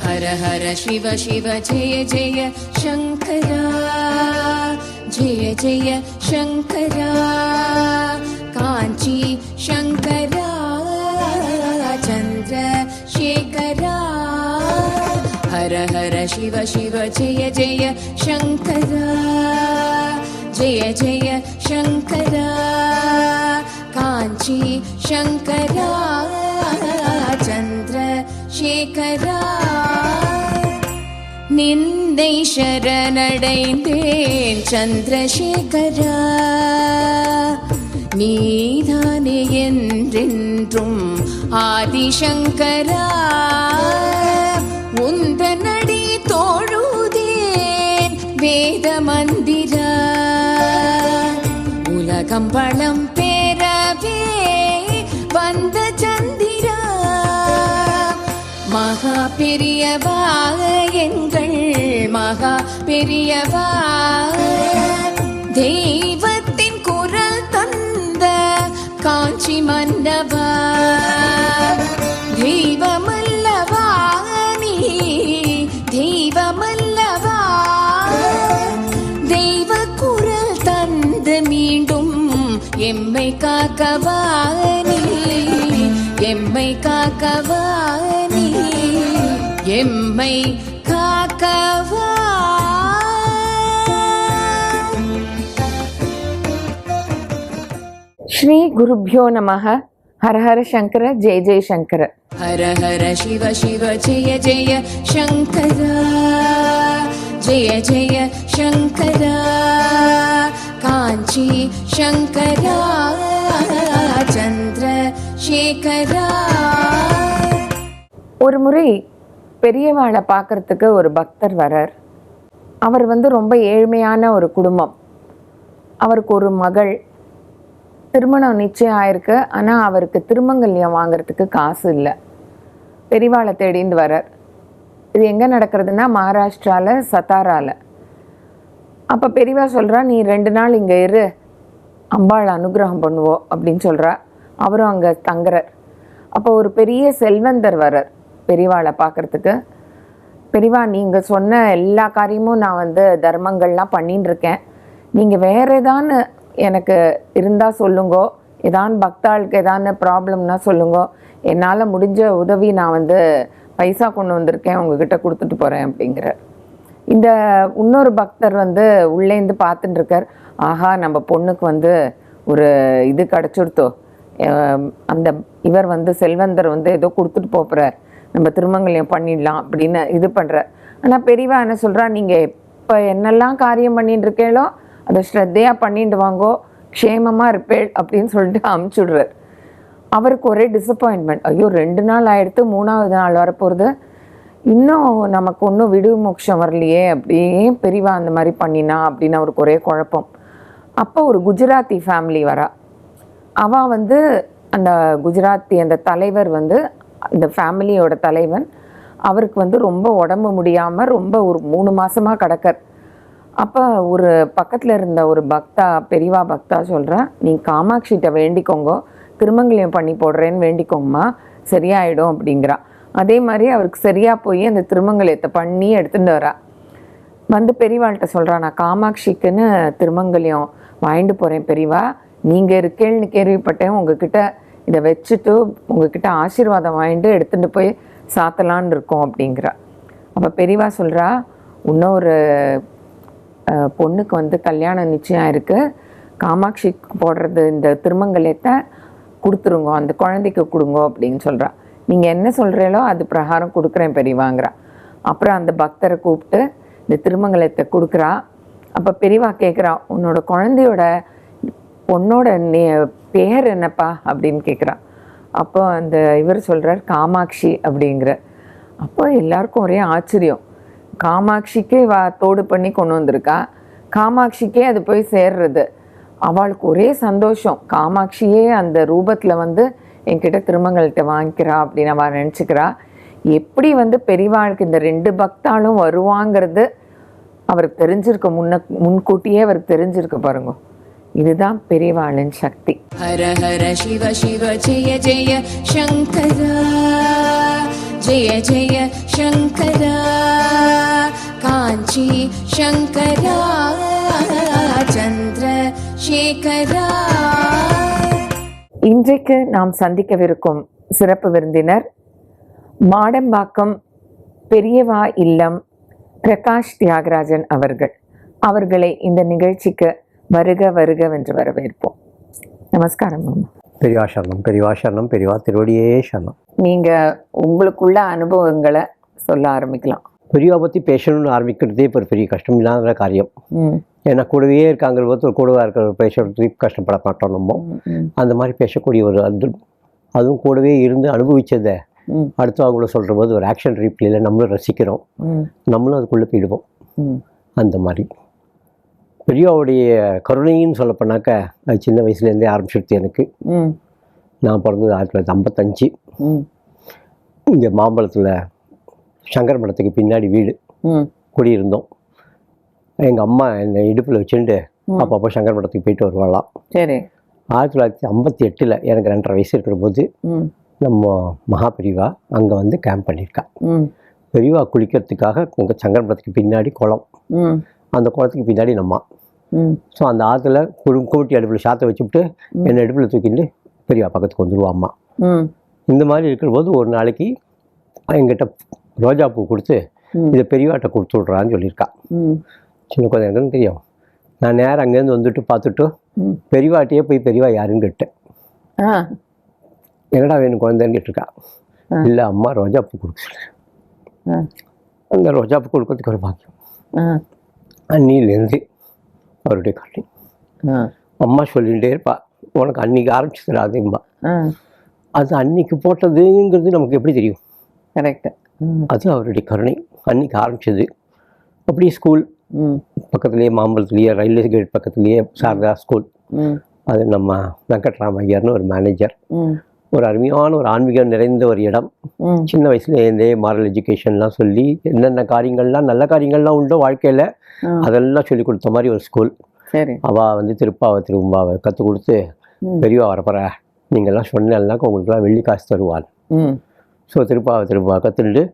हर हर शिव शिव जय जय शंकरा, जय जय शंकरा, कांची शंकरा, चंद्रशेखरा। हर हर शिव शिव जय जय शंकरा, जय जय शंकरा, कांची शंकरा, चंद्रशेखरा। நிந்தை சரணடைந்தேன் சந்திரசேகரா, நீதானே என்றென்றும் ஆதிசங்கரா. உந்தனடி தோழுதேன் வேத மந்திரா, உலகம் பலம் பெறவே வந்த சந்திரா. மகா பெரியவா எங்கள் மகா பெரியவா, தெய்வத்தின் குரல் தந்த காஞ்சி மன்னவா. தெய்வமல்லவா நீ, தெய்வமல்லவா, தெய்வ குரல் தந்து மீண்டும் எம்மை காக்கவா நீ, எம்மை காக்கவா நீ, எம்மை காக்கவா. ஸ்ரீ குருப்யோ நமஹ. ஹர ஹர சங்கர, ஜெய ஜெய சங்கர. ஹர ஹர சிவ சிவ ஜெய ஜெய சங்கரா, ஜெய ஜெய சங்கரா, காஞ்சி சங்கரா, சந்திரசேகரா. ஒரு முறை பெரியவாளை பார்க்கறதுக்கு ஒரு பக்தர் வரார். அவர் ரொம்ப ஏழ்மையான ஒரு குடும்பம். அவருக்கு ஒரு மகள், திருமணம் நிச்சயம் ஆயிருக்கு. ஆனால் அவருக்கு திருமங்கல்யம் வாங்கிறதுக்கு காசு இல்லை. பெரியவாளை தேடின்னு வரார். இது எங்கே நடக்கிறதுனா மகாராஷ்டிராவில் சத்தாராவில். அப்போ பெரியவா சொல்கிறா, நீ 2 நாள் இங்கே இரு, அம்பாள் அனுகிரகம் பண்ணுவோம் அப்படின்னு சொல்கிறா. அவரும் அங்கே தங்குறார். அப்போ ஒரு பெரிய செல்வந்தர் வரார் பெரியவாளை பார்க்குறதுக்கு. பெரியவா, நீங்கள் சொன்ன எல்லா காரியமும் நான் தர்மங்கள்லாம் பண்ணின்னு இருக்கேன். நீங்கள் வேறு ஏதான்னு எனக்கு இருந்தால் சொல்லுங்கோ, ஏதான் பக்தாளுக்கு ஏதான ப்ராப்ளம்னா சொல்லுங்கோ, என்னால் முடிஞ்ச உதவி நான் பைசா கொண்டு வந்திருக்கேன், உங்ககிட்ட கொடுத்துட்டு போகிறேன் அப்படிங்கிறார். இந்த இன்னொரு பக்தர் உள்ளேந்து பார்த்துட்டு இருக்கார். ஆஹா, நம்ம பொண்ணுக்கு ஒரு இது கிடச்சிருத்தோ, அந்த இவர் செல்வந்தர் ஏதோ கொடுத்துட்டு போகிறார், நம்ம திருமங்கல்யம் பண்ணிடலாம் அப்படின்னு இது பண்ணுறார். ஆனால் பெரியவா என்ன சொல்கிறா, நீங்கள் இப்போ என்னெல்லாம் காரியம் பண்ணிட்டு இருக்கேளோ அதை ஸ்ரத்தையாக பண்ணிட்டு வாங்கோ, க்ஷேமமாக இருப்பேள் அப்படின்னு சொல்லிட்டு அமுச்சுடுறார். அவருக்கு ஒரே டிசப்பாயின்மெண்ட். ஐயோ, 2 நாள் ஆகிடுத்து, 3ஆவது நாள் வரப்போகிறது, இன்னும் நமக்கு ஒன்றும் விடு மோட்சம் வரலையே, அப்படியே பெரியவா அந்த மாதிரி பண்ணினா அப்படின்னு அவருக்கு ஒரே குழப்பம். அப்போ ஒரு குஜராத்தி ஃபேமிலி வரா. அவள் அந்த குஜராத்தி அந்த தலைவர் இந்த ஃபேமிலியோட தலைவன். அவருக்கு ரொம்ப உடம்பு முடியாமல் ரொம்ப ஒரு 3 மாதமாக கிடக்கார். அப்போ ஒரு பக்கத்தில் இருந்த ஒரு பக்தா, பெரியவா பக்தா சொல்கிறா, நீ காமாட்சிகிட்ட வேண்டிக்கோங்க, திருமங்கல்யம் பண்ணி போடுறேன்னு வேண்டிக்கோங்கம்மா, சரியாயிடும் அப்படிங்கிறா. அதே மாதிரி அவருக்கு சரியாக போய் அந்த திருமங்கல்யத்தை பண்ணி எடுத்துகிட்டு வரா. பெரியவாள்கிட்ட சொல்கிறா, நான் காமாட்சிக்குன்னு திருமங்கல்யம் வாங்கிட்டு போகிறேன் பெரியவா, நீங்கள் இருக்கேன்னு கேள்விப்பட்டேன், உங்ககிட்ட இதை வச்சுட்டு உங்ககிட்ட ஆசீர்வாதம் வாங்கிட்டு எடுத்துகிட்டு போய் சாத்தலான்னு இருக்கோம் அப்படிங்கிறா. அப்போ பெரியவா சொல்கிறா, இன்னொரு பொண்ணுக்கு கல்யாணம் நிச்சயம் இருக்குது, காமாட்சிக்கு போடுறது இந்த திருமங்கல்யத்தை கொடுத்துருங்க, அந்த குழந்தைக்கு கொடுங்க அப்படின்னு சொல்கிறா. நீங்கள் என்ன சொல்கிறீங்களோ அது பிரகாரம் கொடுக்குறேன் பெரியவாங்கிறா. அப்புறம் அந்த பக்தரை கூப்பிட்டு இந்த திருமங்கலத்தை கொடுக்குறா. அப்போ பெரியவா கேட்குறா, உன்னோட குழந்தையோட பொண்ணோட பேர் என்னப்பா அப்படின்னு கேட்குறா. அப்போ அந்த இவர் சொல்கிறார், காமாட்சி அப்படிங்கிற. அப்போ எல்லாருக்கும் ஒரே ஆச்சரியம். காமாட்சிக்கே தோடு பண்ணி கொண்டு வந்திருக்கா, காமாட்சிக்கே அது போய் சேர்றது. அவளுக்கு ஒரே சந்தோஷம், காமாட்சியே அந்த ரூபத்தில் என்கிட்ட திருமங்கலத்தை வாங்கிக்கிறா அப்படின்னு அவள் நினச்சிக்கிறா. எப்படி வந்து பெரியவாளுக்கு இந்த 2 பக்தாலும் வருவாங்கிறது அவருக்கு தெரிஞ்சிருக்க, முன்கூட்டியே அவருக்கு தெரிஞ்சிருக்க பாருங்க. இதுதான் பெரியவாளின் சக்தி. ஹர ஹர சிவ சிவ ஜெய ஜெய சங்கரா, ஜெய ஜெய சங்கரா, காஞ்சி சங்கரா, சந்திர சேகரா. இன்றைக்கு நாம் சந்திக்கவிருக்கும் சிறப்பு விருந்தினர் மாடம்பாக்கம் பெரியவா இல்லம் பிரகாஷ் தியாகராஜன் அவர்கள். அவர்களை இந்த நிகழ்ச்சிக்கு வருக வருகவென்று வரவேற்போம். நமஸ்காரம் அம்மா. பெரியவா சரணம், பெரியவா சரணம், பெரியவா திருவடியே சரணம். நீங்கள் உங்களுக்குள்ள அனுபவங்களை சொல்ல ஆரம்பிக்கலாம். பெரியவா பற்றி பேசணும்னு ஆரம்பிக்கிறதே இப்போ ஒரு பெரிய கஷ்டம் இல்லாத காரியம். ஏன்னா கூடவே இருக்காங்கிற போது ஒரு கூடவா இருக்கிற பேசுறதுக்கு கஷ்டப்பட மாட்டோம் நம்ம. அந்த மாதிரி பேசக்கூடிய ஒரு அதுவும் கூடவே இருந்து அனுபவிச்சதை அடுத்தவங்கள சொல்கிற போது ஒரு ஆக்ஷன் ரீப்ளேயில் நம்மளும் ரசிக்கிறோம், நம்மளும் அதுக்குள்ளே போயிடுவோம். அந்த மாதிரி பெரியவாவுடைய கருணைன்னு சொல்லப்போனாக்க அது சின்ன வயசுலேருந்தே ஆரம்பிச்சிடுது எனக்கு. நான் பிறந்தது 1955. இங்கே மாம்பழத்தில் சங்கர மடத்துக்கு பின்னாடி வீடு குடியிருந்தோம். எங்கள் அம்மா என்னை இடுப்பில் வச்சுட்டு அப்பப்போ சங்கர மடத்துக்கு போயிட்டு வருவாளாம். சரி. 1958 எனக்கு 2.5 வயசு இருக்கிற போது நம்ம மகா பெரியவா அங்கே வந்து கேம்ப் பண்ணியிருக்கா. பெரியவா குளிக்கிறதுக்காக உங்கள் சங்கர மடத்துக்கு பின்னாடி குளம், அந்த குளத்துக்கு பின்னாடி நம்ம. ஸோ அந்த ஆற்றுல குமிட்டி அடுப்பில் சாத்தை வச்சுவிட்டு என்னை அடுப்பில் தூக்கிட்டு பெரியவா பக்கத்துக்கு வந்துடுவா அம்மா. இந்த மாதிரி இருக்கிற போது ஒரு நாளைக்கு எங்கிட்ட ரோஜா பூ கொடுத்து இதை பெரியவாட்ட கொடுத்து விட்றான்னு சொல்லியிருக்கா. சின்ன குழந்தைங்கன்னு தெரியும். நான் நேரம் அங்கேருந்து வந்துட்டு பார்த்துட்டு பெரியவாட்டையே போய் பெரியவா யாருன்னு கேட்டேன். என்னடா வேணும் குழந்தைன்னு கேட்டிருக்கா. இல்லை அம்மா ரோஜா பூ கொடுக்க சொல்கிறேன். அந்த ரோஜா பூ கொடுக்கறதுக்கு ஒரு பாக்கியம் அன்னிலேருந்து அவருடைய காட்டி. அம்மா சொல்லிகிட்டே இருப்பா, உனக்கு அன்னைக்கு ஆரம்பிச்சதுடாதும்மா. அது அன்னைக்கு போட்டதுங்கிறது நமக்கு எப்படி தெரியும்? கரெக்டு. அது அவருடைய கருணை. அன்னைக்கு ஆரம்பிச்சது. அப்படியே ஸ்கூல் பக்கத்துலேயே மாம்பழத்துலேயே ரயில்வே கேட் பக்கத்துலேயே சாரதா ஸ்கூல். அது நம்ம வெங்கட்ராம் ஐயர்னு ஒரு மேனேஜர். ஒரு அருமையான ஒரு ஆன்மீகம் நிறைந்த ஒரு இடம். சின்ன வயசுலேருந்தே மாரல் எஜுகேஷன்லாம் சொல்லி என்னென்ன காரியங்கள்லாம் நல்ல காரியங்கள்லாம் உண்டோ வாழ்க்கையில் அதெல்லாம் சொல்லி கொடுத்த மாதிரி ஒரு ஸ்கூல். அவள் வந்து திரும்பாவை கற்றுக் கொடுத்து பெரியவா வரப்போற நீங்கள்லாம் சொன்னாக்க உங்களுக்குலாம் வெள்ளி காசு தருவாள். ஸோ திருப்பாவை கற்றுட்டு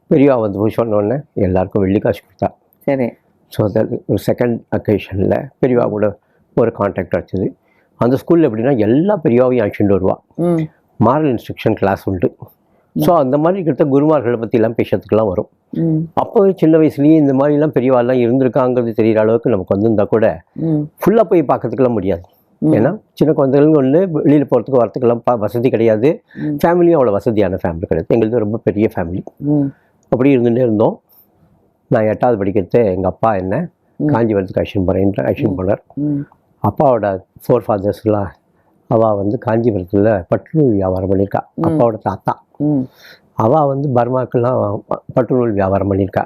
பெரியவா வந்து போய் சொன்னோடனே எல்லாருக்கும் வெள்ளி காசு கொடுத்தா. சரி. ஸோ ஒரு செகண்ட் அக்கேஷனில் பெரியவா கூட ஒரு கான்டாக்ட் ஆச்சுது. அந்த ஸ்கூலில் எப்படின்னா எல்லா பெரியவாவையும் அழைச்சிட்டு வருவாள். மாரல் இன்ஸ்ட்ரக்ஷன் கிளாஸ் உண்டு. ஸோ அந்த மாதிரி கிட்ட குருமார்களை பற்றிலாம் பேசுறதுக்கெல்லாம் வரும். அப்போ சின்ன வயசுலேயே இந்த மாதிரிலாம் பெரியவாள்லாம் இருந்திருக்காங்கிறது தெரிகிற அளவுக்கு நமக்கு வந்திருந்தா கூட ஃபுல்லாக போய் பார்க்கறதுக்கெல்லாம் முடியாது. ஏன்னா சின்ன குழந்தைகள் ஒன்று வெளியில் போகிறதுக்கு வரத்துக்கெல்லாம் வசதி கிடையாது. ஃபேமிலியும் அவ்வளோ வசதியான ஃபேமிலி கிடையாது. எங்களுக்கு ரொம்ப பெரிய ஃபேமிலி. அப்படி இருந்துகிட்டே இருந்தோம். நான் 8வது படிக்கிறது எங்கள் அப்பா என்ன காஞ்சிபுரத்துக்கு அழைச்சின்னு போனார். அப்பாவோட 4 ஃபாதர்ஸ்லாம் அவள் வந்து காஞ்சிபுரத்தில் பட்டுநூல் வியாபாரம் பண்ணியிருக்கா. அப்பாவோட தாத்தா அவள் வந்து பர்மாக்கெல்லாம் பட்டுநூல் வியாபாரம் பண்ணியிருக்கா.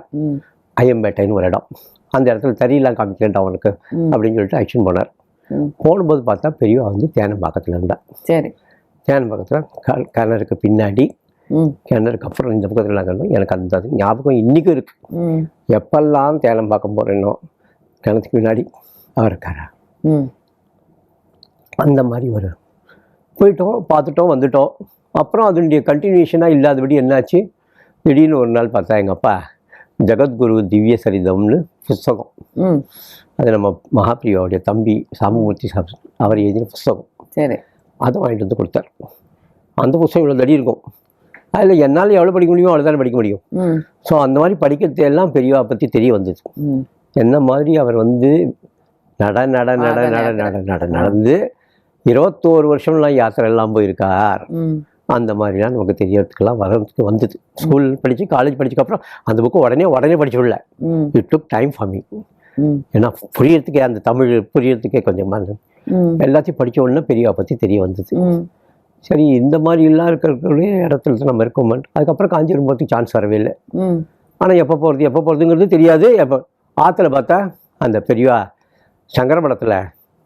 ஐயம்பேட்டைன்னு ஒரு இடம். அந்த இடத்துல தறியெல்லாம் காமிக்கிறேன் அவனுக்கு அப்படின்னு சொல்லிட்டு அழைச்சின்னு போனார். போகும்போது பார்த்தா பெரியவா வந்து தேனம்பாக்கத்தில் இருந்தா. சரி. தேனம்பாக்கத்தில் கிணறுக்கு பின்னாடி, கிணறுக்கு அப்புறம் இந்த பக்கத்தில் நாங்கள் எனக்கு அந்த ஞாபகம் இன்றைக்கும் இருக்குது. எப்பெல்லாம் தேனம்பாக்கம் போகிறேனோ கிணத்துக்கு பின்னாடி அவர் இருக்காரா. அந்த மாதிரி ஒரு போயிட்டோம், பார்த்துட்டோம், வந்துட்டோம். அப்புறம் அதனுடைய கண்டினியூஷனாக இல்லாதபடி என்னாச்சு, திடீர்னு ஒரு நாள் பார்த்தா எங்கள் அப்பா ஜெகத்குரு திவ்ய சரிதம்னு புஸ்தகம், அது நம்ம மகாபிரியாவுடைய தம்பி சாமமூர்த்தி சாப் அவர் எழுதின புஸ்தகம். சரி. அதை வாங்கிட்டு வந்து கொடுத்தார். அந்த புஸ்தகம் இவ்வளோ தடி இருக்கும். அதில் என்னால் எவ்வளோ படிக்க முடியுமோ அவ்வளோ தானே படிக்க முடியும். ஸோ அந்த மாதிரி படிக்கிறது எல்லாம் பெரியவா பற்றி தெரிய வந்தது. என்ன மாதிரி அவர் வந்து நடந்து 21 வருஷம்லாம் யாத்திரை எல்லாம் போயிருக்கார். அந்த மாதிரிலாம் நமக்கு தெரியறதுக்கெல்லாம் வரதுக்கு வந்தது. ஸ்கூல் படித்து காலேஜ் படிச்சதுக்கப்புறம் அந்த புக்கு உடனே படிச்சு விடல. It took time for me. ஏன்னா புரியறதுக்கே அந்த தமிழ் புரியறதுக்கே கொஞ்சமாக எல்லாத்தையும் படித்த உடனே பெரியவா பற்றி தெரிய வந்தது. சரி, இந்த மாதிரி எல்லாம் இருக்கிற இடத்துல தான் நம்ம இருக்கோம். அதுக்கப்புறம் காஞ்சிபுரம் போகிறதுக்கு சான்ஸ் வரவே இல்லை. ஆனால் எப்போ போகிறதுங்கிறது தெரியாது. எப்போ ஆற்றுல பார்த்தா அந்த பெரியவா சங்கரமடத்தில்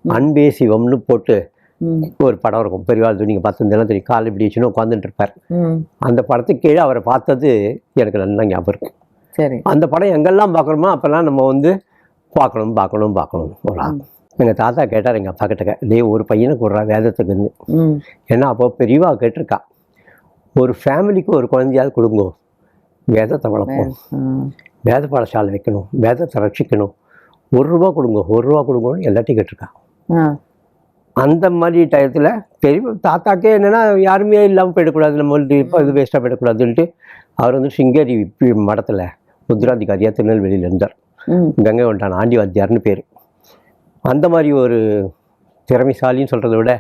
அன்பே சிவம்னு போட்டு ஒரு படம் இருக்கும், பெரியவா நீங்கள் பார்த்துருந்தெல்லாம் தெரியும், கால் இப்படி வச்சுன்னு உட்காந்துட்டு இருப்பார். அந்த படத்துக்கு கீழே அவரை பார்த்தது எனக்கு நல்லா ஞாபகம் இருக்கு. சரி. அந்த படம் எங்கெல்லாம் பார்க்குறோமோ அப்போல்லாம் நம்ம வந்து பார்க்கணும் ஒரு எங்கள் தாத்தா கேட்டார் எங்கள் அப்பா கிட்ட, டேய் ஒரு பையனை கொடுறா வேதத்துக்குன்னு. ஏன்னா அப்போ பெரியவா கேட்டிருக்கா, ஒரு ஃபேமிலிக்கு ஒரு குழந்தையாவது கொடுங்கோ, வேதத்தை வளர்ப்போம், வேத பாடசாலை வைக்கணும், வேதத்தை ரட்சிக்கணும், ₹1 கொடுங்கன்னு எல்லாத்தையும் கேட்டிருக்கா. அந்த மாதிரி டயத்தில் பெரிய தாத்தாக்கே என்னென்னா யாருமே இல்லாமல் போயிடக்கூடாது, நம்ம இப்போ இது வேஸ்ட்டாக போயிடக்கூடாதுன்ட்டு அவர் வந்து சிங்கேரி மடத்தில் உத்ராதிகாரியாக திருநெல்வேலியில் இருந்தார். கங்கை கொண்டான் ஆண்டிவாத்தியார்னு பேர். அந்த மாதிரி ஒரு திறமைசாலின்னு சொல்கிறத விட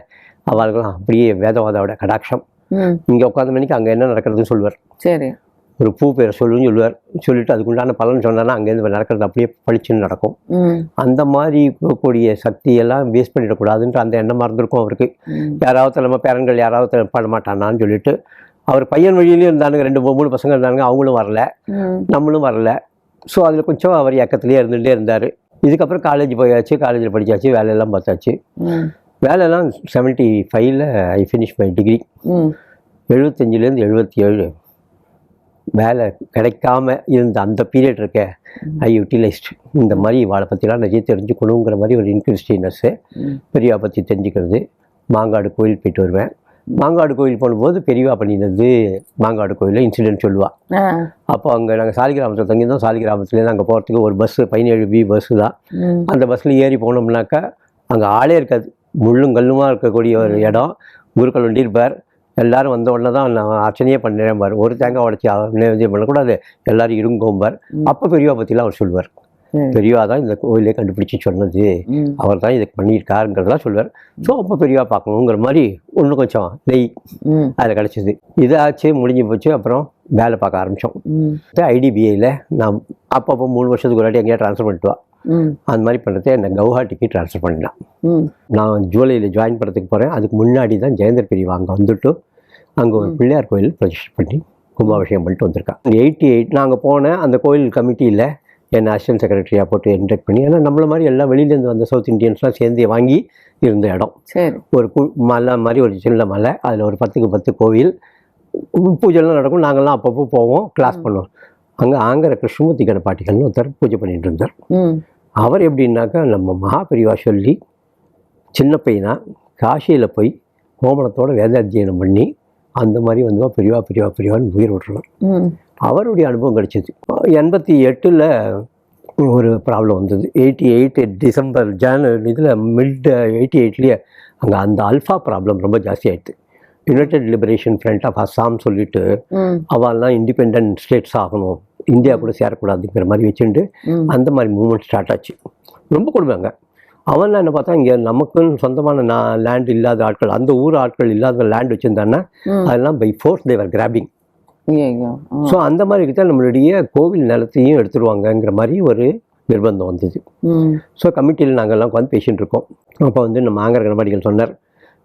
அவர்களும் அப்படியே வேதவாதாவோட கடாட்சம். இங்கே உட்காந்த மணிக்கு அங்கே என்ன நடக்கிறதுன்னு சொல்லுவார். சரி. ஒரு பூ பேரை சொல்லுன்னு சொல்லுவார். சொல்லிட்டு அதுக்குண்டான பலன் சொன்னான்னா அங்கேருந்து நடக்கிறது அப்படியே பளிச்சுன்னு நடக்கும். அந்த மாதிரி இருக்கக்கூடிய சக்தியெல்லாம் வேஸ்ட் பண்ணிடக்கூடாதுன்ற அந்த எண்ணமாக இருந்திருக்கும் அவருக்கு. யாராவது நம்ம பேரன்கள் யாராவது பண்ண மாட்டானான்னு சொல்லிட்டு அவர் பையன் வழியிலையும் இருந்தானுங்க, 2-3 பசங்க இருந்தாங்க, அவங்களும் வரல, நம்மளும் வரல. ஸோ அதில் கொஞ்சம் அவர் இயக்கத்துலேயே இருந்துகிட்டே இருந்தார். இதுக்கப்புறம் காலேஜ் போயாச்சு, காலேஜில் படித்தாச்சு, வேலையெல்லாம் பார்த்தாச்சு. வேலையெல்லாம் 75ல் ஐ ஃபினிஷ் மை டிகிரி. 75லேருந்து 77 வேலை கிடைக்காம இருந்த அந்த பீரியட் இருக்க ஐ யூட்டிலைஸ்ட். இந்த மாதிரி வாழை பற்றிலாம் நிறைய தெரிஞ்சுக்கணுங்கிற மாதிரி ஒரு இன்ட்ரெஸ்டினஸ்ஸு. பெரியவா பற்றி தெரிஞ்சுக்கிறது. மாங்காடு கோயில் போயிட்டு வருவேன். மாங்காடு கோயில் போகும்போது பெரியவா பண்ணினது மாங்காடு கோயிலில் இன்சிடென்ட் சொல்லுவாள். அப்போ அங்கே நாங்கள் சாலிகிராமத்தில் தங்கியிருந்தோம். சாலிகிராமத்துலேருந்து அங்கே போகிறதுக்கு ஒரு பஸ்ஸு 17B பஸ்ஸு தான். அந்த பஸ்ஸில் ஏறி போனோம்னாக்கா அங்கே ஆளே இருக்காது, முள்ளும் கல்லுமா இருக்கக்கூடிய ஒரு இடம். குருக்கள் வண்டி இருப்பார். எல்லோரும் வந்த உடனே தான் நான் அர்ச்சனையே பண்ணுறேன் பார், ஒரு தேங்காய் உடச்சி நைவேத்தியம் பண்ணக்கூடாது, எல்லோரும் இருங்கோம்பார். அப்போ பெரியவா பற்றிலாம் அவர் சொல்லுவார். பெரியவா தான் இந்த கோயிலே கண்டுபிடிச்சி சொன்னது, அவர் தான் இதுக்கு பண்ணியிருக்காருங்கிறதெல்லாம் சொல்லுவார். ஸோ அப்போ பெரியவா பார்க்கணுங்கிற மாதிரி இன்னும் கொஞ்சம் நெய் அதில் கிடச்சிது. இதாச்சு, முடிஞ்சு போச்சு. அப்புறம் வேலை பார்க்க ஆரம்பித்தோம். IDBIயில் நான் அப்பப்போ 3 வருஷத்துக்கு ஒரு வாட்டி எங்கேயா ட்ரான்ஸ்ஃபர் பண்ணிட்டு வா, அந்த மாதிரி பண்ணுறது என்னை கவுஹாட்டிக்கு ட்ரான்ஸ்ஃபர் பண்ணிடலாம். நான் ஜூலையில் ஜாயின் பண்ணுறதுக்கு போகிறேன். அதுக்கு முன்னாடி தான் ஜெயந்தர் பெரியவா அங்கே வந்துட்டு அங்கே ஒரு பிள்ளையார் கோயில் ப்ரொஜெக்ட் பண்ணி கும்பாபிஷேகம் பண்ணிட்டு வந்திருக்கான். 88 நாங்கள் போனேன். அந்த கோயில் கமிட்டியில் என்னை அசிஸ்டன்ட் செக்ரட்டரியாக போட்டு என்டெக்ட் பண்ணி, ஏன்னா நம்மள மாதிரி எல்லாம் வெளியிலேருந்து வந்த சவுத் இண்டியன்ஸ்லாம் சேர்ந்து வாங்கி இருந்த இடம். ஒரு மலை மாதிரி ஒரு சின்ன மலை, அதில் ஒரு 10க்கு 10 கோவில், பூஜைலாம் நடக்கும். நாங்கள்லாம் அப்பப்போ போவோம், கிளாஸ் பண்ணுவோம். அங்கே ஆங்கிற கிருஷ்ணமூர்த்தி கணபாட்டிகள்னு ஒருத்தர் பூஜை பண்ணிட்டு இருந்தார். அவர் எப்படின்னாக்கா நம்ம மகாபெரிவா சொல்லி சின்ன பையனா காசியில் போய் கோமணத்தோட வேதாத்தியனம் பண்ணி அந்த மாதிரி வந்து பெரியவான்னு உயிர் விட்டுருவார். அவருடைய அனுபவம் கிடைச்சிது. 88ல் ஒரு ப்ராப்ளம் வந்தது. 88 டிசம்பர் இதில் மிட் 88லேயே அங்கே அந்த அல்ஃபா ப்ராப்ளம் ரொம்ப ஜாஸ்தி ஆகிடுது. United Liberation Front of Assam சொல்லிட்டு அவெல்லாம் இண்டிபெண்ட் ஸ்டேட்ஸ் ஆகணும், இந்தியா கூட சேரக்கூடாதுங்கிற மாதிரி வச்சுட்டு அந்த மாதிரி மூவ்மெண்ட் ஸ்டார்ட் ஆச்சு. ரொம்ப கொடுமைங்க. அவன்லாம் என்ன பார்த்தா, இங்கே நமக்குன்னு சொந்தமான லேண்ட் இல்லாத ஆட்கள், அந்த ஊர் ஆட்கள் இல்லாத லேண்ட் வச்சுருந்தான்னா அதெல்லாம் by force they're grabbing. So அந்த மாதிரி இருந்தால் நம்மளுடைய கோவில் நிலத்தையும் எடுத்துருவாங்கங்கிற மாதிரி ஒரு நிர்பந்தம் வந்தது. ஸோ கமிட்டியில் நாங்கள்லாம் உட்காந்து பேசிகிட்டு இருக்கோம். அப்போ வந்து நம்ம ஆங்கிற கணபதிகள் சொன்னார்,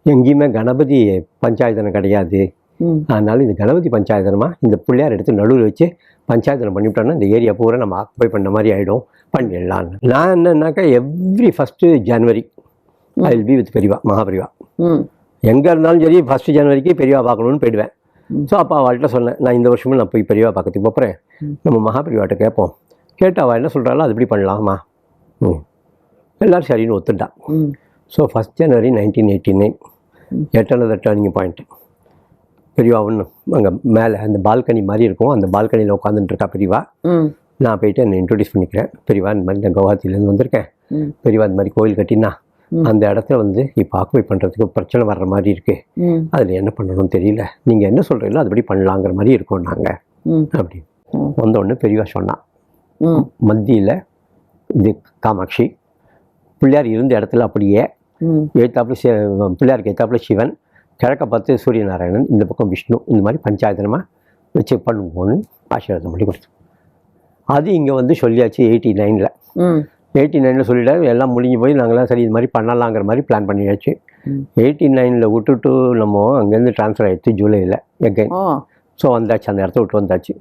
எங்கேயுமே கணபதி பஞ்சாயத்தனம் கிடையாது, அதனால இந்த கணபதி பஞ்சாயத்தனமாக இந்த பிள்ளையார் எடுத்து நடுவில் வச்சு பஞ்சாயத்தனம் பண்ணிவிட்டோன்னா இந்த ஏரியா பூரா நம்ம ஆக்குபை பண்ண மாதிரி ஆகிடும், பண்ணிடலான்னு. நான் என்னன்னாக்கா every 1st January I will be with பெரியவா, மகாபெரிவா. எங்கே இருந்தாலும் சரி 1st ஜனவரிக்கு பெரியவா பார்க்கணுன்னு போயிடுவேன். ஸோ அப்போ அவள்கிட்ட சொன்னேன், நான் இந்த வருஷமும் நான் போய் பெரியவா பார்க்கறதுக்கு போகிறேன், நம்ம மகாபெரிவாட்ட கேட்போம். கேட்டு அவள் என்ன சொல்கிறாளோ அது இப்படி பண்ணலாமா? எல்லோரும் சரின்னு ஒத்துட்டான். ஸோ 1st ஜனவரி 1989 8 டர்னிங் பாயிண்ட். பெரியவா ஒன்று அங்கே மேலே அந்த பால்கனி மாதிரி இருக்கும், அந்த பால்கனியில் உட்காந்துட்டு இருக்கா பெரியவா. நான் போயிட்டு என்னை இன்ட்ரடியூஸ் பண்ணிக்கிறேன். பெரியவா இந்த மாதிரி நான் கவுஹாத்திலேருந்து வந்திருக்கேன், பெரியவா இந்த மாதிரி கோயில் கட்டினா அந்த இடத்துல வந்து இப்போ ஆக்குபை பண்ணுறதுக்கு பிரச்சனை வர்ற மாதிரி இருக்குது, அதில் என்ன பண்ணணும்னு தெரியல, நீங்கள் என்ன சொல்கிறீங்களோ அதுபடி பண்ணலாங்கிற மாதிரி இருக்கோம் நாங்கள் அப்படி வந்தோடனே பெரியவா சொன்னான், மத்தியில் இது காமாட்சி, பிள்ளையார் இருந்த இடத்துல அப்படியே எழுத்தாப்புல பிள்ளையாருக்கு எழுத்தாப்புல சிவன், கிழக்க பார்த்து சூரியநாராயணன், இந்த பக்கம் விஷ்ணு, இந்த மாதிரி பஞ்சாயத்தனமாக வச்சு பண்ணுவோன்னு ஆசீர்வாதம் பண்ணி கொடுத்து அது இங்கே வந்து சொல்லியாச்சு. 89ல் சொல்லிட்டாரு. எல்லாம் முடிஞ்சு போய் நாங்களாம் சரி இது மாதிரி பண்ணலாங்கிற மாதிரி பிளான் பண்ணியாச்சு. 89ல் விட்டுட்டு நம்ம அங்கேருந்து ட்ரான்ஸ்ஃபர் ஆகிடுச்சு ஜூலையில் எகைன். ஸோ வந்தாச்சு, அந்த இடத்த விட்டு வந்தாச்சு.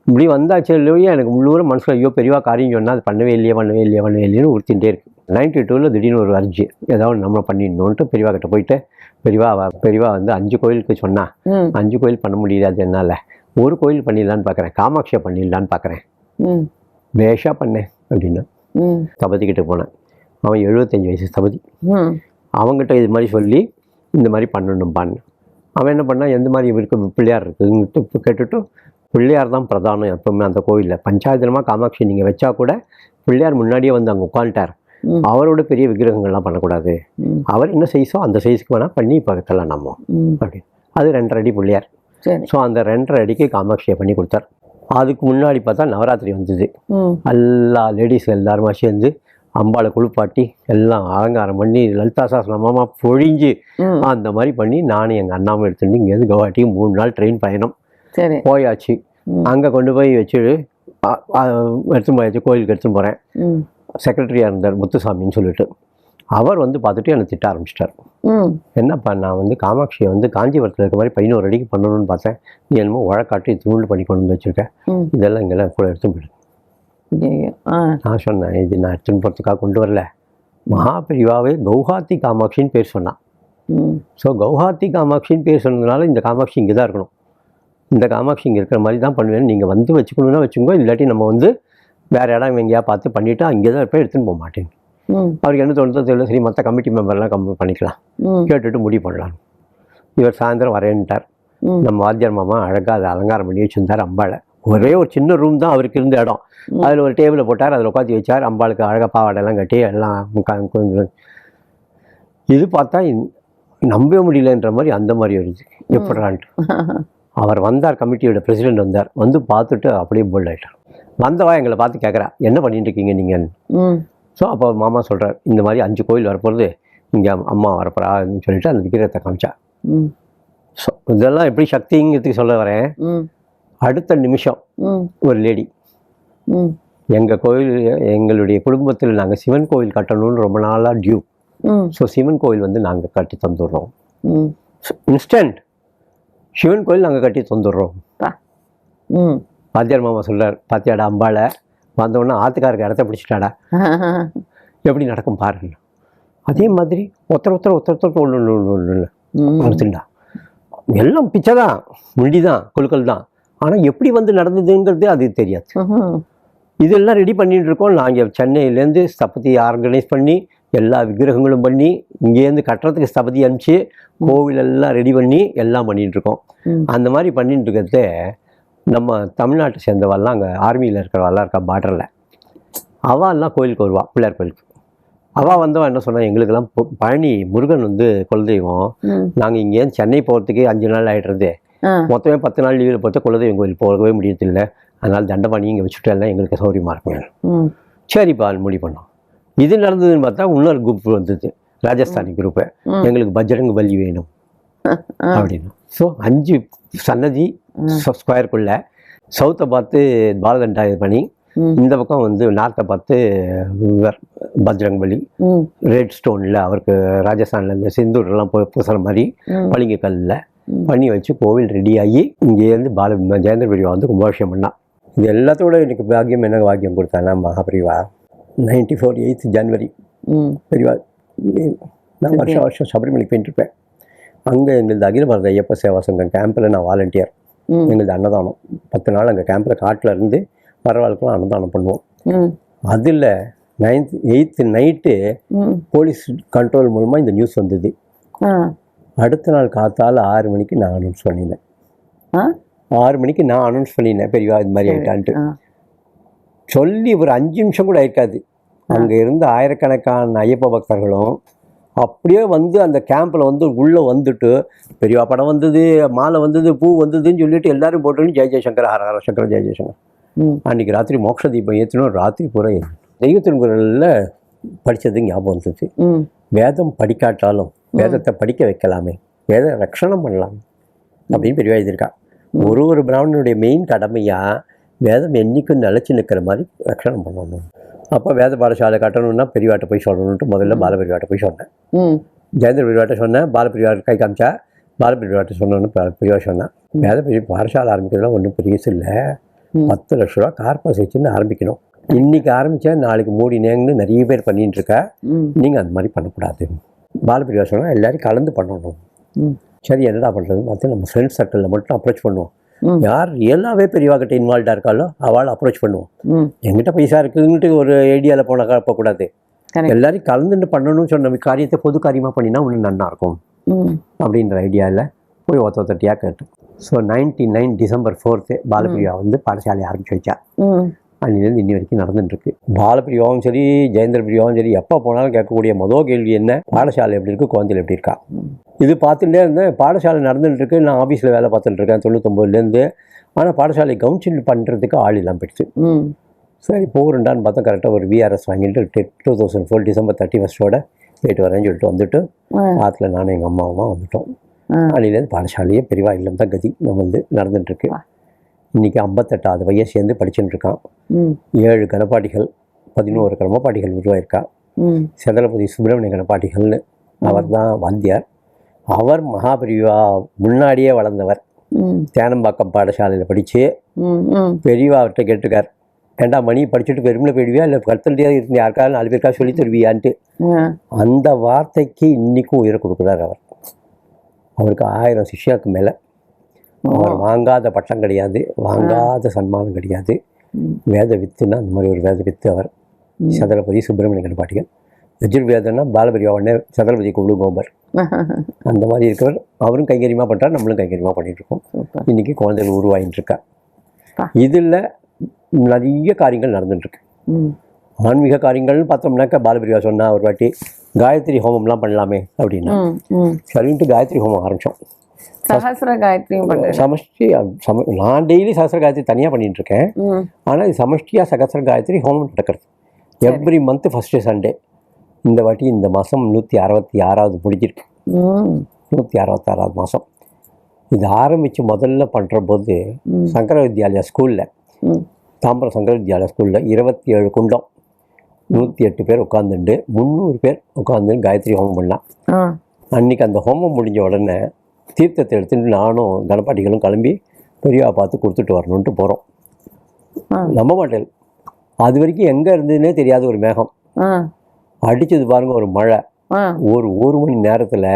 இப்படி வந்தாச்சு இல்லையா, எனக்கு முழுவதும் மனசில் ஐயோ பெரியவா காரியம் சொன்னால் அது பண்ணவே இல்லையேன்னு உறுத்திகிட்டே இருக்குது. 92ல் திடீர்னு ஒரு அர்ஜி ஏதாவது நம்மளை பண்ணிடணுன்ட்டு பெரியவா கிட்ட போயிட்டு பெரியவா வந்து 5 கோயிலுக்கு சொன்னா 5 கோயில் பண்ண முடியாது என்னால், ஒரு கோயில் பண்ணிடலான்னு பார்க்குறேன், காமாட்சியை பண்ணிடலான்னு பார்க்குறேன். பேஷா பண்ணேன் அப்படின்னு ஸ்தபதிக்கிட்ட போனேன். அவன் 75 வயசு ஸ்தபதி. அவங்ககிட்ட இது மாதிரி சொல்லி இந்த மாதிரி பண்ணணும்பான்னு. அவன் என்ன பண்ணால் எந்த மாதிரி இவருக்கு பிள்ளையார் இருக்குன்ட்டு கேட்டுட்டு, பிள்ளையார் தான் பிரதானம் எப்பவுமே அந்த கோயிலில். பஞ்சாயத்தனமாக காமாட்சி நீங்கள் வச்சா கூட பிள்ளையார் முன்னாடியே வந்து அங்கே உட்காந்துட்டார். அவரோட பெரிய விக்கிரகங்கள்லாம் பண்ணக்கூடாது, அவர் என்ன சைஸோ அந்த சைஸுக்கு வேணால் பண்ணி இப்போ வைக்கலாம் நம்ம அப்படின்னு. அது 2.5 அடி பிள்ளையார். ஸோ அந்த 2.5 அடிக்கு காமாட்சியை பண்ணி கொடுத்தார். அதுக்கு முன்னாடி பார்த்தா நவராத்திரி வந்தது. எல்லா லேடிஸ் எல்லாருமா சேர்ந்து அம்பாளை குளிப்பாட்டி எல்லாம் அலங்காரம் பண்ணி லலிதா சாஸ்திரமாக பொழிஞ்சு அந்த மாதிரி பண்ணி நானும் எங்கள் அண்ணாவும் எடுத்துட்டு இங்கேருந்து கவுஹாட்டிக்கு 3 நாள் ட்ரெயின் பயணம் போயாச்சு. அங்கே கொண்டு போய் வச்சுட்டு எடுத்துன்னு போயாச்சு. கோயிலுக்கு எடுத்துன்னு போகிறேன். செக்ரட்டரியாக இருந்தார் முத்துசாமின்னு சொல்லிட்டு, அவர் வந்து பார்த்துட்டு என்னை திட்ட ஆரம்பிச்சிட்டார். என்னப்பா, நான் வந்து காமாட்சியை வந்து காஞ்சிபுரத்தில் இருக்க மாதிரி 11 அடிக்கு பண்ணணும்னு பார்த்தேன், நீ என்னமோ உழக்காட்டி தூண்டு பண்ணி கொண்டு வந்து வச்சுருக்கேன், இதெல்லாம் இங்கெல்லாம் கூட எடுத்துன்னு போயிடு. நான் சொன்னேன், இது நான் எடுத்துன்னு போகிறதுக்காக கொண்டு வரல, மகாபெரிவாவே கவுஹாத்தி காமாட்சின்னு பேர் சொன்னான். ஸோ கவுஹாத்தி காமாட்சின்னு பேர் சொன்னதுனால இந்த காமாட்சி இங்கே தான் இருக்கணும், இந்த காமாட்சி இங்கே இருக்கிற மாதிரி தான் பண்ணுவேன், நீங்கள் வந்து வச்சுக்கணுன்னா வச்சுக்கோங்க, இல்லாட்டி நம்ம வந்து வேறு இடம் எங்கேயா பார்த்து பண்ணிவிட்டு அங்கே தான் இருப்பேன், எடுத்துன்னு போக மாட்டேன். அவருக்கு என்ன தோணுதோ தெரியல, சரி மற்ற கமிட்டி மெம்பர்லாம் கம்ப்ளீட் பண்ணிக்கலாம் கேட்டுட்டு முடிவு பண்ணலாம். இவர் சாயந்தரம் வரேன்ட்டார். நம்ம வாத்தியார் மாமா அழகாக அதை அலங்காரம் பண்ணி வச்சுருந்தார். அம்பாளை ஒரே ஒரு சின்ன ரூம் தான் அவருக்கு இருந்த இடம், அதில் ஒரு டேபிளை போட்டார், அதில் உட்காந்து வச்சார். அம்பாளுக்கு அழகாக பாவாடையெல்லாம் கட்டி எல்லாம் கொஞ்சம் இது பார்த்தா நம்பவே முடியலன்ற மாதிரி அந்த மாதிரி வருது. எப்படான்ட்டு அவர் வந்தார், கமிட்டியோட பிரசிடென்ட் வந்தார். வந்து பார்த்துட்டு அப்படியே போல்ட் ஆகிட்டார். வந்தவா எங்களை பார்த்து கேட்குறா, என்ன பண்ணிட்டு இருக்கீங்க நீங்கள்? ஸோ அப்போ மாமா சொல்கிறார், இந்த மாதிரி 5 கோயில் வரப்போகிறது, இங்கே அம்மா வரப்போறான்னு சொல்லிட்டு அந்த விக்கிரகத்தை காமிச்சா. ஸோ இதெல்லாம் எப்படி சக்திங்கிறதுக்கு சொல்ல வரேன். அடுத்த நிமிஷம் ஒரு லேடி, எங்கள் கோயில், எங்களுடைய குடும்பத்தில் நாங்கள் சிவன் கோயில் கட்டணும்னு ரொம்ப நாளாக டியூ, ஸோ சிவன் கோயில் வந்து நாங்கள் கட்டி தந்துடுறோம், இன்ஸ்டன்ட் சிவன் கோயில் நாங்கள் கட்டி தந்துடுறோம். வாத்தியார் மாமா சொல்கிறார், பாத்தியாடா அம்பாளை வந்தோடனே ஆத்துக்காருக்கு இடத்த பிடிச்சிட்டாடா, எப்படி நடக்கும் பாருங்க. அதே மாதிரி ஒருத்தர் ஒன்று வருதுண்டா, எல்லாம் பிச்சை தான், முண்டி தான், கொழுக்கள் தான், ஆனால் எப்படி வந்து நடந்ததுங்கிறது அது தெரியாது. இதெல்லாம் ரெடி பண்ணிட்டு இருக்கோம். நாங்கள் சென்னையிலேருந்து ஸ்தபதி ஆர்கனைஸ் பண்ணி எல்லா விக்கிரகங்களும் பண்ணி இங்கேருந்து கட்டுறதுக்கு ஸ்தபதி அனுப்பிச்சு கோவிலெல்லாம் ரெடி பண்ணி எல்லாம் பண்ணிகிட்டு இருக்கோம். அந்த மாதிரி பண்ணிட்டு இருக்கிறத நம்ம தமிழ்நாட்டை சேர்ந்தவாள்லாம் அங்கே ஆர்மியில் இருக்கிறவாள்லாம் இருக்கா பார்டரில், அவெல்லாம் கோயிலுக்கு வருவா, பிள்ளையார் கோயிலுக்கு. அவள் வந்தவன் என்ன சொன்னால், எங்களுக்கெல்லாம் பழனி முருகன் வந்து குலதெய்வம், நாங்கள் இங்கேருந்து சென்னை போகிறதுக்கு 5 நாள் ஆகிடுறது, மொத்தமே 10 நாள் லீவில் போட்டு குலதெய்வம் கோயில் போகவே முடியறதில்லை, அதனால் தண்டபாணி இங்கே வச்சுட்டு எல்லாம் எங்களுக்கு சௌரியமாக இருக்கும். சரிப்பா முடிவு பண்ணோம். இது நடந்ததுன்னு பார்த்தா இன்னொரு குரூப் வந்தது, ராஜஸ்தானி குரூப்பு, எங்களுக்கு பஜ்ரங் பலி வேணும் அப்படின்னு. ஸோ 5 சன்னதி ஸ்கொயருக்குள்ள சவுத்தை பார்த்து பாலதண்டா இது பண்ணி, இந்த பக்கம் வந்து நார்த்தை பார்த்து பஜ்ரங் பலி ரெட் ஸ்டோனில் அவருக்கு ராஜஸ்தானில் இந்த சிந்தூர்லாம் பூசுகிற மாதிரி பளிங்கு கல்லில் பண்ணி வச்சு கோவில் ரெடியாகி இங்கேருந்து ஜெயேந்திர பெரியவா வந்து கும்பாபிஷேகம் பண்ணான். இது எல்லாத்தோட எனக்கு பாக்கியம் என்ன பாக்கியம் கொடுத்தானா மகாபிரிவா 94 8th ஜனவரி பெரியவா. நான் வருஷம் சபரிமலைக்கு போயிட்டுருப்பேன். அங்கே எங்களது அகில பாரத ஐயப்ப சேவா சங்கம் கேம்பில் நான் வாலண்டியர். எங்களது அன்னதானம் 10 நாள் அங்கே கேம்பில் காட்டில் இருந்து வரவாளுக்கெல்லாம் அன்னதானம் பண்ணுவோம். அதில் 8th நைட்டு போலீஸ் கண்ட்ரோல் மூலமாக இந்த நியூஸ் வந்தது. அடுத்த நாள் காத்தால் 6 மணிக்கு நான் அனௌன்ஸ் பண்ணினேன். 6 மணிக்கு நான் அனௌன்ஸ் பண்ணினேன், பெரியவா இது மாதிரி ஆகிட்டான்ட்டு சொல்லி ஒரு 5 நிமிஷம் கூட ஆயிருக்காது. அங்கே இருந்த ஆயிரக்கணக்கான ஐயப்ப பக்தர்களும் அப்படியே வந்து அந்த கேம்பில் வந்து உள்ளே வந்துட்டு பெரியவா படம் வந்தது, மாலை வந்தது, பூ வந்ததுன்னு சொல்லிட்டு எல்லாரும் போட்டு ஜெய ஜெயசங்கர் ஹர ஹர சங்கர் ஜெய ஜெயசங்கர். அன்றைக்கி ராத்திரி மோட்ச தீபம் ஏற்றணும், ராத்திரி பூரா தெய்வத்தின் குரலில் படித்தது ஞாபகம் வந்தது. வேதம் படிக்காட்டாலும் வேதத்தை படிக்க வைக்கலாமே, வேத ரட்சணம் பண்ணலாம் அப்படின்னு பெரியவா எழுதியிருக்கா. ஒரு பிராமணனுடைய மெயின் கடமையாக வேதம் என்றைக்கும் நிலச்சி நிற்கிற மாதிரி ரட்சணம் பண்ணணும். அப்போ வேத பாடசாலை கட்டணும்னா பெரியவாட்ட போய் சொல்லணுன்ட்டு முதல்ல பாலபெரியவாட்ட போய் சொன்னேன். ஜெயேந்திர பெரியவாட்ட சொன்னேன், பாலபெரியவாட்ட கை காமிச்சா, பாலபெரியவாட்ட சொன்னோன்னு பெரியவா சொன்னேன், வேத பெரிய பாடசாலை ஆரம்பிக்கிறதுலாம் ஒன்றும் பெரியசு இல்லை, 10 லட்ச ரூபா கார்பஸ் வச்சுன்னு ஆரம்பிக்கணும், இன்னைக்கு ஆரம்பித்தா நாளைக்கு மூடினேங்கன்னு நிறைய பேர் பண்ணிட்டு இருக்கா. நீங்கள் அந்த மாதிரி பண்ணக்கூடாது. பாலபிரியா சொன்னால் எல்லாரும் கலந்து பண்ணணும். சரி என்னடா பண்ணுறது பார்த்து நம்ம ஃப்ரெண்ட்ஸ் சர்க்கிளில் மட்டும் அப்ரோச் பண்ணுவோம். யார் ரியலாகவே பெரியவா கிட்ட இன்வால்வ்டாக இருக்காளோ அவளை அப்ரோச் பண்ணுவோம். எங்கிட்ட பைசா இருக்குன்ட்டு ஒரு ஐடியாவில் போனாக்கா போகக்கூடாது. எல்லாரையும் கலந்துட்டு பண்ணணும்னு சொன்ன காரியத்தை பொது காரியமாக பண்ணினா இன்னும் நல்லா இருக்கும் அப்படின்ற ஐடியாவில் போய் ஒருத்தட்டியாக கேட்டேன். ஸோ 99 டிசம்பர் 4 பாலபிரியா வந்து பாடசாலை ஆரம்பிச்சு வச்சா. அன்னிலேருந்து இன்னி வரைக்கும் நடந்துட்டுருக்கு. பாலபிரியாவும் சரி ஜெயேந்திர பிரியாவும் சரி எப்போ போனாலும் கேட்கக்கூடிய மொதல் கேள்வி என்ன, பாடசாலை எப்படி இருக்குது, குழந்தைகள் எப்படி இருக்கா. இது பார்த்துட்டே இருந்தேன். பாடசாலை நடந்துட்டுருக்கு. நான் ஆஃபீஸில் வேலை பார்த்துட்டுருக்கேன் 99லேருந்து. ஆனால் பாடசாலை கவுன்சில் பண்ணுறதுக்கு ஆள் இல்லாமல் போயிடுச்சு. சரி போகிறண்டான்னு பார்த்தா கரெக்டாக ஒரு விஆர்எஸ் வாங்கிட்டு 2004 டிசம்பர் 31 போயிட்டு வரேன்னு சொல்லிட்டு வந்துட்டு ஆற்றுல நானும் எங்கள் அம்மாவும் வந்துட்டோம். அன்னிலேருந்து பாடசாலையே பெரியவா இல்லம் தான் கதி நம்ம வந்து நடந்துட்டுருக்கு. இன்றைக்கி 58வது வயசு சேர்ந்து படிச்சுட்டு இருக்கான். 7 கணப்பாட்டிகள் 11 கணப்பாட்டிகள் உருவாயிருக்கா. செதலபதி சுப்பிரமணிய கணப்பாட்டிகள்னு அவர் தான் வாத்தியார். அவர் மகாபெரிவா முன்னாடியே வளர்ந்தவர். தேனம்பாக்கம் பாடசாலையில் படித்து பெரியவா அவர்கிட்ட கேட்டிருக்கார், ஏண்டா மணி படிச்சுட்டு பெருமில் போயிடுவியா இல்லை கருத்தல்டியாக இருந்து யாருக்காவது 4 பேருக்காக சொல்லி தருவியான்ட்டு. அந்த வார்த்தைக்கு இன்றைக்கும் உயிரை கொடுக்குறார் அவர். அவருக்கு 1000 சிஷ்யாவுக்கு மேலே. அவர் வாங்காத பட்டம் கிடையாது, வாங்காத சன்மானம் கிடையாது. வேத வித்துன்னா அந்த மாதிரி ஒரு வேத வித்து அவர். சதலபதி சுப்பிரமணிய கணப்பாட்டிகள். யஜுர்வேதன்னா பாலபிரியா உடனே சதலபதி குழு கோபர் அந்த மாதிரி இருக்கிறவர். அவரும் கைங்கரியமாக பண்ணுறார், நம்மளும் கைங்கரியமாக பண்ணிகிட்ருக்கோம். இன்றைக்கி குழந்தைகள் உருவாகிட்டு இருக்கா. இதில் நிறைய காரியங்கள் நடந்துட்டுருக்கு. ஆன்மீக காரியங்கள்னு பார்த்தோம்னாக்கா பாலபிரியா சொன்னால் ஒரு வாட்டி காயத்ரி ஹோமம்லாம் பண்ணலாமே அப்படின்னா சரின்ட்டு காயத்ரி ஹோமம் ஆரம்பித்தோம். சஹஸ்ர காயத்ரியும் சமஷ்டி நான் டெய்லி சஹஸ்ர காயத்ரி தனியாக பண்ணிட்டு இருக்கேன். ஆனால் இது சமஷ்டியாக சஹஸ்ர காயத்ரி ஹோமம் நடக்கிறது எவ்ரி மந்த் ஃபஸ்ட்டு சண்டே. இந்த வாட்டி இந்த மாதம் 166வது முடிஞ்சிருக்கு. 166வது மாதம் இது ஆரம்பித்து முதல்ல பண்ணுற போது சங்கர வித்யாலயா ஸ்கூலில், தாம்பரம் சங்கர வித்யாலயா ஸ்கூலில் 27 குண்டம் 108 பேர் உட்காந்துண்டு 300 பேர் உட்காந்து காயத்ரி ஹோமம் பண்ணான். அன்றைக்கி அந்த ஹோமம் முடிஞ்ச உடனே தீர்த்தத்தை எடுத்துட்டு நானும் கணப்பாட்டிகளும் கிளம்பி பெரியவா பார்த்து கொடுத்துட்டு வரணுன்ட்டு போகிறோம். நம்ப மாட்டேன், அது வரைக்கும் எங்கே இருந்ததுன்னே தெரியாத ஒரு மேகம் அடித்தது பாருங்க, ஒரு மழை. ஒரு மணி நேரத்தில்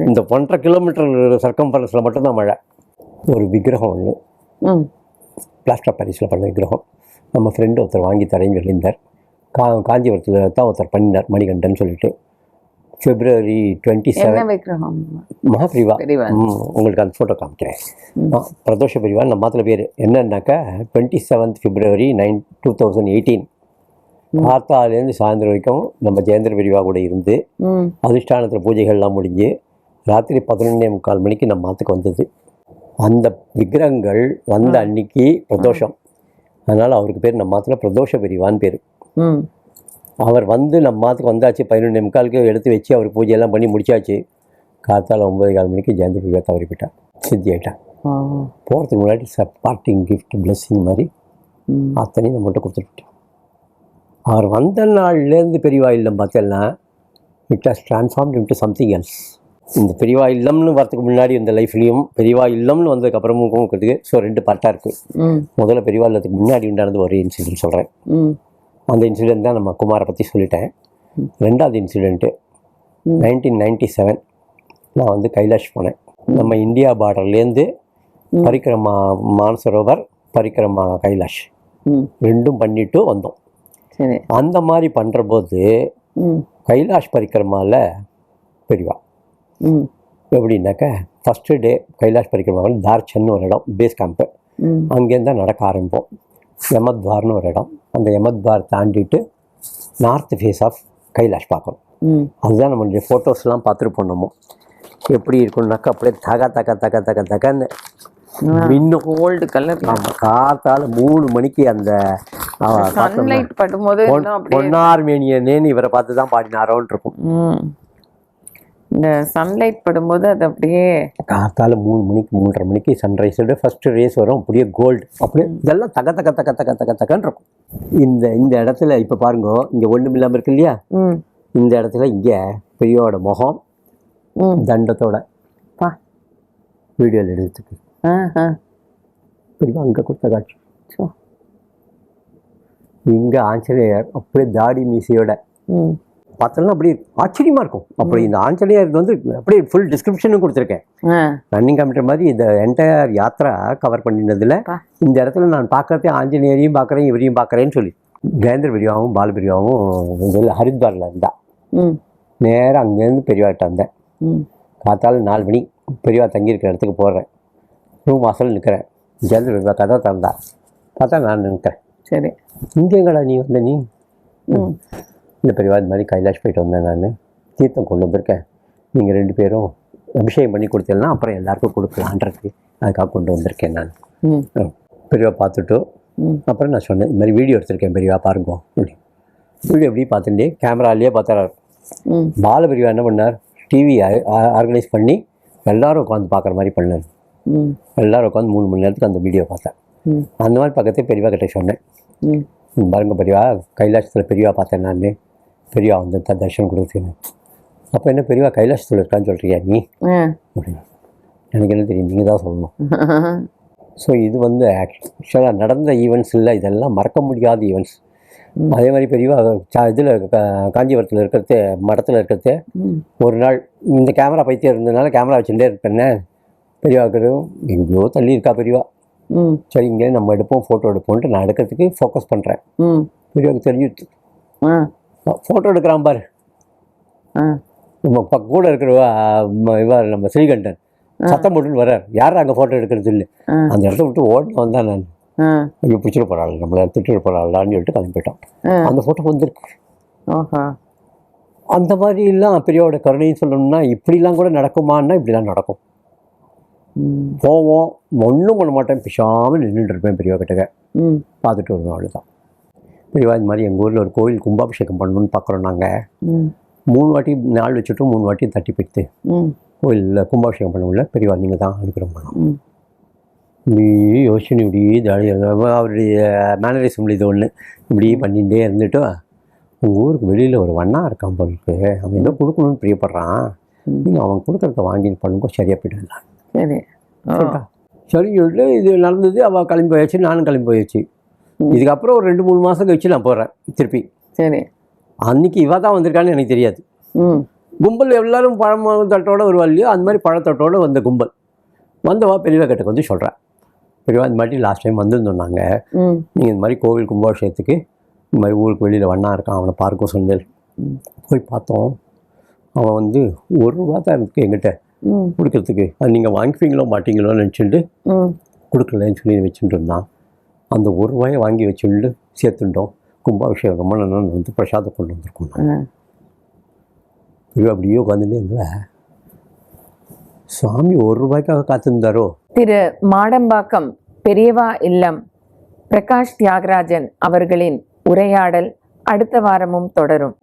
இந்த 1.5 கிலோமீட்டர் சர்க்கம்ஃபரன்ஸில் மட்டும்தான் மழை. ஒரு விக்கிரகம் ஒன்று பிளாஸ்டர் ஆஃப் பாரிஸில் பண்ண விக்கிரகம் நம்ம ஃப்ரெண்டு ஒருத்தர் வாங்கி தரேன்னு சொல்லியிருந்தார். காஞ்சிபுரத்தில் தான் ஒருத்தர் பண்ணினார், மணிகண்டன் சொல்லிட்டு. February 27 மகாபிரிவா. உங்களுக்கு அந்த ஃபோட்டோ காமிக்கிறேன். பிரதோஷ பிரிவா நம்ம மாத்திர பேர் என்னன்னாக்கா 27 February 2018 காத்தாலேருந்து சாயந்தரம் வரைக்கும் நம்ம ஜெயேந்திர பிரிவா கூட இருந்து அதிஷ்டானத்தில் பூஜைகள்லாம் முடிஞ்சு ராத்திரி 11:45 மணிக்கு நம்ம மாத்துக்கு வந்தது. அந்த விக்கிரகங்கள் வந்த அன்னைக்கு பிரதோஷம். அதனால் அவருக்கு பேர் நம்ம மாத்திர பிரதோஷ பிரிவான்னு பேர். அவர் வந்து நம்ம மாத்துக்கு வந்தாச்சு. 11:45 எடுத்து வச்சு அவர் பூஜையெல்லாம் பண்ணி முடிச்சாச்சு. காத்தால் 9:15 மணிக்கு ஜெயந்திர பிரிவா தவறி போயிட்டா, சித்தி ஆகிட்டா. போகிறதுக்கு முன்னாடி பார்ட்டிங் கிஃப்ட் பிளெஸ்ஸிங் மாதிரி அத்தனையும் நம்மகிட்ட கொடுத்துட்டு அவர் வந்த நாள்லேருந்து பெரியவா இல்லம் பார்த்தேன்னா it has ட்ரான்ஸ்ஃபார்ம்ட் into something else. இந்த பெரியவா இல்லம்னு வரதுக்கு முன்னாடி இந்த லைஃப்லேயும் பெரியவா இல்லம்னு வந்ததுக்கப்புறமும் இருக்கிறதுக்கு ஸோ 2 பார்ட்டாக இருக்குது. முதல்ல பெரியவா இல்லத்துக்கு முன்னாடி உண்டானது ஒரு இன்சிடென்ட் சொல்கிறேன். அந்த இன்சிடென்ட் தான் நம்ம குமாரை பற்றி சொல்லிட்டேன். 2வது இன்சிடெண்ட்டு 1997 நான் வந்து கைலாஷ் போனேன். நம்ம இந்தியா பார்டர்லேருந்து பரிக்கிரமா மானசரோவர் பரிக்கிரமா கைலாஷ் 2ம் பண்ணிட்டு வந்தோம். அந்த மாதிரி பண்ணுற போது கைலாஷ் பரிக்கிரமாவில் பெரியவா எப்படின்னாக்கா ஃபஸ்ட்டு டே கைலாஷ் பரிக்கிரமாவில் தார்ச்சன்னு ஒரு இடம் பேஸ் கேம்ப்பு. அங்கேருந்து தான் நடக்க ஆரம்பிப்போம். யமத்வார்னு ஒரு இடம். அந்த யமத்வார் தாண்டிட்டு நார்த் ஃபேஸ் ஆஃப் கைலாஷ் பார்க்கணும். அதுதான் நம்மளுடைய ஃபோட்டோஸ்லாம் பார்த்துட்டு போனோமோ எப்படி இருக்குன்னாக்கா அப்படியே தகன்னு இன்னும் கோல்டு கலர். ஆமாம், காத்தால் 3 மணிக்கு அந்த சன்லைட் படும்போது பொன்னார்மேனியனேன்னு இவரை பார்த்து தான் பாடினாரோன்னு இருக்கும். இந்த சன்லைட் படும்போது அது அப்படியே காத்தால் 3 மணிக்கு 3:30 மணிக்கு சன்ரைஸோட ஃபஸ்ட்டு ரேஸ் வரும். அப்படியே கோல்டு அப்படியே இதெல்லாம் தகன்னு இருக்கும். இந்த இடத்துல இப்போ பாருங்க, இங்கே ஒன்றும் இல்லாமல் இருக்கு இல்லையா, இந்த இடத்துல இங்கே பெரியோட முகம் தண்டத்தோட வீடியோவில் எடுத்துருக்கு. பெரியவா அங்கே கொடுத்த காட்சி இங்கே ஆஞ்சநேயர் அப்படியே தாடி மீசையோட பார்த்தோம்னா அப்படியே ஆச்சரியமா இருக்கும். அப்படி இந்த ஆஞ்சநேயர் வந்து அப்படியே ஃபுல் டிஸ்கிரிப்ஷனும் கொடுத்துருக்கேன். ரன்னிங் கம்ப்யூட்டர் மாதிரி இந்த என்டையர் யாத்ரா கவர் பண்ணினதுல இந்த இடத்துல நான் பார்க்கறதே ஆஞ்சநேயரையும் பார்க்குறேன், இவரையும் பார்க்குறேன்னு சொல்லி கஜேந்திர பெரியவாவும் பால பெரியவாவும் இதில் ஹரித்வாரில் இருந்தா. நேராக அங்கேருந்து பெரியவாட்ட வந்தேன். காத்தால 4 மணி பெரியவா தங்கியிருக்கிற இடத்துக்கு போடுறேன். ரூம் வாசல் நிற்கிறேன். கஜேந்திர பெரியவா கதை திறந்தா பார்த்தா நான் நிற்கிறேன். சரி, இங்கேங்கடா நீ வந்த நீ? இந்த பெரியவா இது மாதிரி கைலாஷ் போயிட்டு வந்தேன், நான் தீர்த்தம் கொண்டு வந்திருக்கேன், நீங்கள் 2 பேரும் அபிஷேகம் பண்ணி கொடுத்தீங்கன்னா அப்புறம் எல்லாருக்கும் கொடுக்கலான்றதுக்கு அதுக்காக கொண்டு வந்திருக்கேன் நான். பெரியவா பார்த்துட்டு அப்புறம் நான் சொன்னேன், இது மாதிரி வீடியோ எடுத்திருக்கேன் பெரியவா பாருங்க அப்படி. வீடியோ எப்படி பார்த்துட்டே கேமராலேயே பார்த்தாரு. பால பெரியவா என்ன பண்ணார், டிவி ஆர்கனைஸ் பண்ணி எல்லோரும் உட்காந்து பார்க்குற மாதிரி பண்ணார். எல்லோரும் உட்காந்து 3 மணி நேரத்துக்கு அந்த வீடியோ பார்த்தேன். அந்த மாதிரி பக்கத்தே பெரியவா கிட்டே சொன்னேன், பாருங்க பெரியவா கைலாசத்தில் பெரியவா பார்த்தேன் நான், பெரியவா வந்து தரிசனம் கொடுத்துருக்கேன். அப்போ என்ன பெரியவா கைலாசத்தில் இருக்கான்னு சொல்கிறியா நீ அப்படின்னு. எனக்கு என்ன தெரியும், நீங்கள் தான் சொல்லணும். ஸோ இது வந்து ஆக்சுவலாக நடந்த ஈவெண்ட்ஸ் இல்லை, இதெல்லாம் மறக்க முடியாத ஈவெண்ட்ஸ். அதே மாதிரி பெரியவா இதில் காஞ்சிபுரத்தில் இருக்கிறது மடத்தில் இருக்கிறது ஒரு நாள் இந்த கேமரா பைத்தியம் இருந்ததுனால கேமரா வச்சுட்டே இருப்பேன்னே. பெரியவாக்கு எங்கேயோ தள்ளி இருக்கா பெரியவா. சரி இங்கே நம்ம எடுப்போம், ஃபோட்டோ எடுப்போம்ன்ட்டு நான் எடுக்கிறதுக்கு ஃபோக்கஸ் பண்ணுறேன். பெரியவாக்கு தெரிஞ்சுட்டு ஃபோட்டோ எடுக்கிறான் பாரு. நம்ம கூட இருக்கிறவா இவர் நம்ம ஸ்ரீகண்டன் சத்தம் போட்டுன்னு வர்றார், யாரும் அங்கே ஃபோட்டோ எடுக்கிறது இல்லை. அந்த இடத்த விட்டு ஓடினு வந்தான் நான். ஐயோ பிடிச்சிட போகிறாள், நம்மளை திட்டிட போகிறாளான்னு சொல்லிட்டு கிளம்பி போயிட்டான். அந்த ஃபோட்டோ வந்திருக்கு. அந்த மாதிரிலாம் பெரியவோட கருணைன்னு சொல்லணும்னா இப்படிலாம் கூட நடக்குமான்னா இப்படிலாம் நடக்கும். போவோம், ஒன்றும் பண்ண மாட்டேன், பிசாமல் நின்றுட்டு இருப்பேன் பெரியவா கிட்டக்க, பார்த்துட்டு வருவேன், அவ்வளோதான். பெரியவா இந்த மாதிரி எங்கள் ஊரில் ஒரு கோவில் கும்பாபிஷேகம் பண்ணணும்னு பார்க்குறோம் நாங்கள். 3 வாட்டி நாள் வச்சுட்டு 3 வாட்டி தட்டி போயிட்டு கோயிலில் கும்பாபிஷேகம் பண்ண முடியல. பெரியவா நீங்கள் தான் அனுப்புகிறோம் பண்ணோம். இப்படி யோசனை இப்படி ஜாலியாக அவருடைய மேனரிசம் இது ஒன்று இப்படி பண்ணிகிட்டே இருந்துட்டு, உங்கள் ஊருக்கு வெளியில் ஒரு வண்ணா இருக்கான் பொருளுக்கு, அவன் ஏதோ கொடுக்கணும்னு பிரியப்படுறான், நீங்கள் அவன் கொடுக்குறத வாங்கிட்டு பண்ணுங்க, சரியாக போய்ட்டு. சரி சரி சொல்லிட்டு இது நடந்தது. அவள் கிளம்பி போயாச்சு, நானும் கிளம்பி போயாச்சு. இதுக்கப்புறம் ஒரு 2-3 மாதம் கழிச்சு நான் போகிறேன் திருப்பி. சரி, அன்றைக்கி இவ தான் வந்திருக்கான்னு எனக்கு தெரியாது. கும்பல் எல்லோரும் பழம் தட்டோடு வருவா இல்லையோ, அந்த மாதிரி பழத்தட்டோடு வந்த கும்பல் வந்தவா பெரியவா கிட்டக்கு வந்து சொல்கிறேன், பெரியவா இந்த மாதிரி லாஸ்ட் டைம் வந்துருந்தோம் நாங்கள், நீங்கள் இந்த மாதிரி கோவில் கும்பாபிஷேகத்துக்கு இந்த மாதிரி ஊருக்கு வெளியில் வண்ணா இருக்கான், அவனை பார்க்க சொன்னேன். போய் பார்த்தோம், அவன் வந்து 1 ரூபா தான் இருக்கு எங்கிட்ட கொடுக்கறதுக்கு, அது நீங்கள் வாங்கிப்பீங்களோ மாட்டீங்களோன்னு நினச்சிட்டு கொடுக்கலன்னு சொல்லி வச்சுட்டு இருந்தான். அந்த 1 ரூபாயை வாங்கி வச்சுட்டு சேர்த்துட்டோம். கும்பாபிஷேகம் ரொம்ப நல்லா வந்து பிரசாதம் கொண்டு வந்திருக்கோம். அப்படியே உட்காந்துட்டு இருந்த சுவாமி 1 ரூபாய்க்காக காத்திருந்தாரோ. திரு மாடம்பாக்கம் பெரியவா இல்லம் பிரகாஷ் தியாகராஜன் அவர்களின் உரையாடல் அடுத்த வாரமும் தொடரும்.